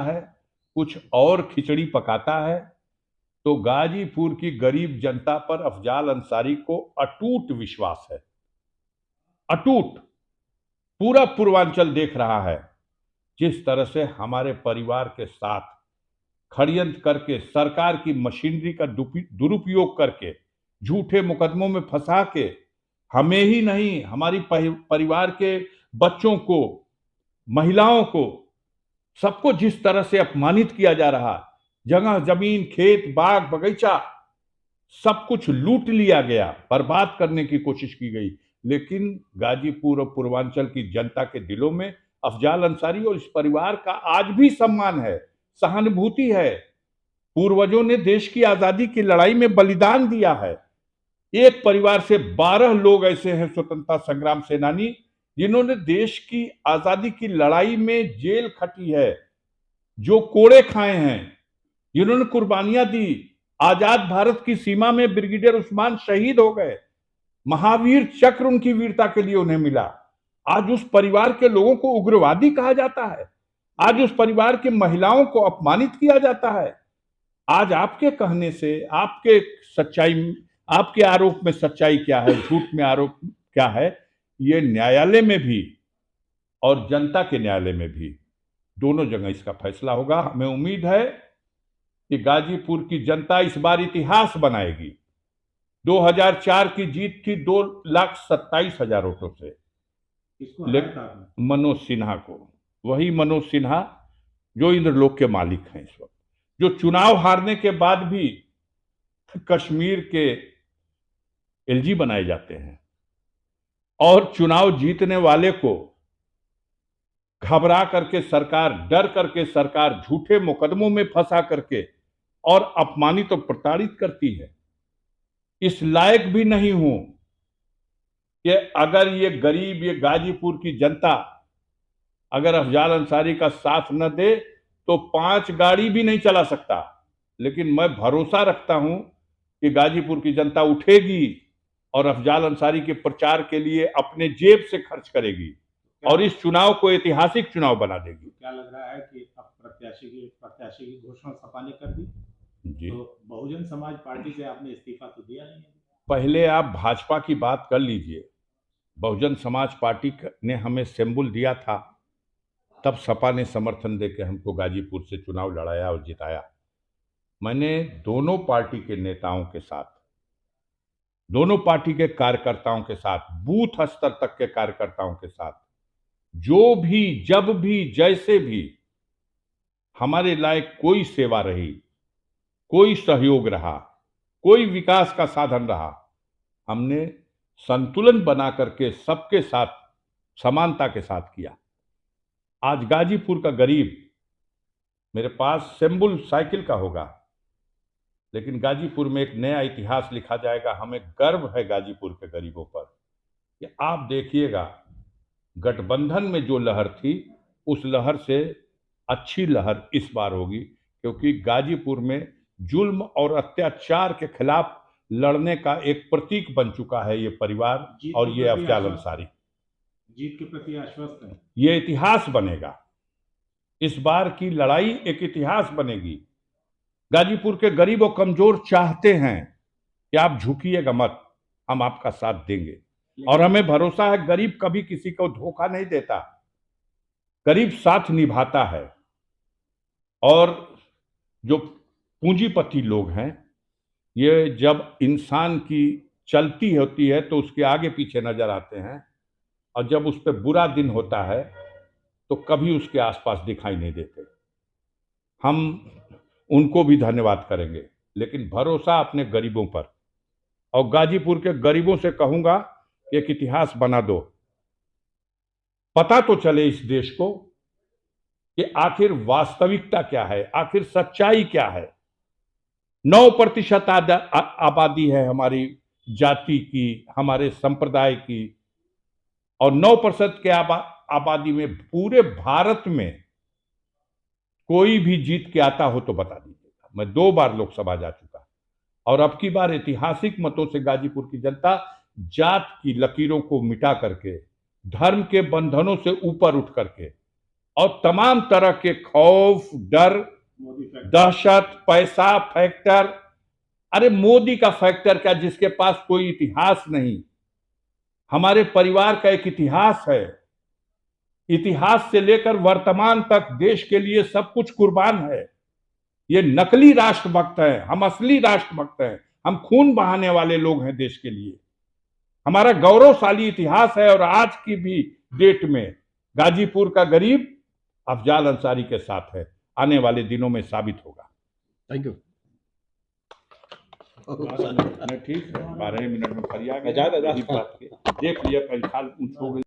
बनाता है, कुछ और खिचड़ी पकाता है, तो गाजीपुर की गरीब जनता पर अफजाल अंसारी को अटूट विश्वास है। अटूट। पूरा पूर्वांचल देख रहा है जिस तरह से हमारे परिवार के साथ षड्यंत्र करके, सरकार की मशीनरी का दुरुपयोग करके, झूठे मुकदमों में फंसा के हमें ही नहीं, हमारी परिवार के बच्चों को, महिलाओं को, सबको जिस तरह से अपमानित किया जा रहा, जगह जमीन, खेत, बाग, बगीचा, सब कुछ लूट लिया गया, बर्बाद करने की कोशिश की गई। लेकिन गाजीपुर और पूर्वांचल की जनता के दिलों में अफजाल अंसारी और इस परिवार का आज भी सम्मान है, सहानुभूति है। पूर्वजों ने देश की आजादी की लड़ाई में बलिदान दिया है। एक परिवार से 12 लोग ऐसे हैं स्वतंत्रता संग्राम सेनानी जिन्होंने देश की आजादी की लड़ाई में जेल खटी है, जो कोड़े खाए हैं, जिन्होंने कुर्बानियां दी। आजाद भारत की सीमा में ब्रिगेडियर उस्मान शहीद हो गए, महावीर चक्र उनकी वीरता के लिए उन्हें मिला। आज उस परिवार के लोगों को उग्रवादी कहा जाता है, आज उस परिवार की महिलाओं को अपमानित किया जाता है। आज आपके कहने से, आपके आरोप में सच्चाई क्या है, झूठ में आरोप क्या है, ये न्यायालय में भी और जनता के न्यायालय में भी, दोनों जगह इसका फैसला होगा। हमें उम्मीद है कि गाजीपुर की जनता इस बार इतिहास बनाएगी। 2004 की जीत थी 2,27,000 वोटों से, मनोज सिन्हा को, वही मनोज सिन्हा जो इंद्रलोक के मालिक हैं इस वक्त, जो चुनाव हारने के बाद भी कश्मीर के एलजी बनाए जाते हैं और चुनाव जीतने वाले को घबरा करके सरकार, डर करके सरकार झूठे मुकदमों में फंसा करके और अपमानित और प्रताड़ित करती है। इस लायक भी नहीं हूं कि अगर ये गरीब, ये गाजीपुर की जनता अगर अफजाल अंसारी का साथ न दे तो 5 गाड़ी भी नहीं चला सकता। लेकिन मैं भरोसा रखता हूं कि गाजीपुर की जनता उठेगी और अफजाल अंसारी के प्रचार के लिए अपने जेब से खर्च करेगी और इस चुनाव को ऐतिहासिक चुनाव बना देगी। क्या लग रहा है कि अब प्रत्याशी की घोषणा सपा ने कर दी जी, तो बहुजन समाज पार्टी से आपने इस्तीफा तो दिया नहीं है। पहले आप भाजपा की बात कर लीजिए। बहुजन समाज पार्टी ने हमें सिंबल दिया था, तब सपा ने समर्थन देकर हमको गाजीपुर से चुनाव लड़ाया और जिताया। मैंने दोनों पार्टी के नेताओं के साथ, दोनों पार्टी के कार्यकर्ताओं के साथ, बूथ स्तर तक के कार्यकर्ताओं के साथ, जो भी, जब भी, जैसे भी हमारे लायक कोई सेवा रही, कोई सहयोग रहा, कोई विकास का साधन रहा, हमने संतुलन बना करके सबके साथ समानता के साथ किया। आज गाजीपुर का गरीब, मेरे पास सिंबल साइकिल का होगा, लेकिन गाजीपुर में एक नया इतिहास लिखा जाएगा। हमें गर्व है गाजीपुर के गरीबों पर कि आप देखिएगा, गठबंधन में जो लहर थी उस लहर से अच्छी लहर इस बार होगी, क्योंकि गाजीपुर में जुल्म और अत्याचार के खिलाफ लड़ने का एक प्रतीक बन चुका है ये परिवार और ये अफजाल अंसारी। जीत के प्रति आश्वस्त है। ये इतिहास बनेगा, इस बार की लड़ाई एक इतिहास बनेगी। गाजीपुर के गरीब और कमजोर चाहते हैं कि आप झुकिएगा मत, हम आपका साथ देंगे। और हमें भरोसा है गरीब कभी किसी को धोखा नहीं देता, गरीब साथ निभाता है। और जो पूंजीपति लोग हैं, ये जब इंसान की चलती होती है तो उसके आगे पीछे नजर आते हैं, और जब उस पर बुरा दिन होता है तो कभी उसके आसपास दिखाई नहीं देते। हम उनको भी धन्यवाद करेंगे, लेकिन भरोसा अपने गरीबों पर। और गाजीपुर के गरीबों से कहूंगा कि एक इतिहास बना दो, पता तो चले इस देश को कि आखिर वास्तविकता क्या है, आखिर सच्चाई क्या है। 9% आबादी है हमारी जाति की, हमारे संप्रदाय की, और 9% के आबादी में पूरे भारत में कोई भी जीत के आता हो तो बता दीजिएगा। मैं 2 बार लोकसभा जा चुका और अब की बार ऐतिहासिक मतों से गाजीपुर की जनता जात की लकीरों को मिटा करके, धर्म के बंधनों से ऊपर उठ करके और तमाम तरह के खौफ, डर, मोदी फैक्टर, दहशत, पैसा फैक्टर। अरे मोदी का फैक्टर क्या, जिसके पास कोई इतिहास नहीं। हमारे परिवार का एक इतिहास है, इतिहास से लेकर वर्तमान तक देश के लिए सब कुछ कुर्बान है। ये नकली राष्ट्रभक्त हैं, हम असली राष्ट्रभक्त हैं। हम खून बहाने वाले लोग हैं देश के लिए। हमारा गौरवशाली इतिहास है और आज की भी डेट में गाजीपुर का गरीब अफजाल अंसारी के साथ है। आने वाले दिनों में साबित होगा। Thank you. ठीक 12 मिनट में फरिया गया। देख लिया, कहीं खाल ऊंच हो गई।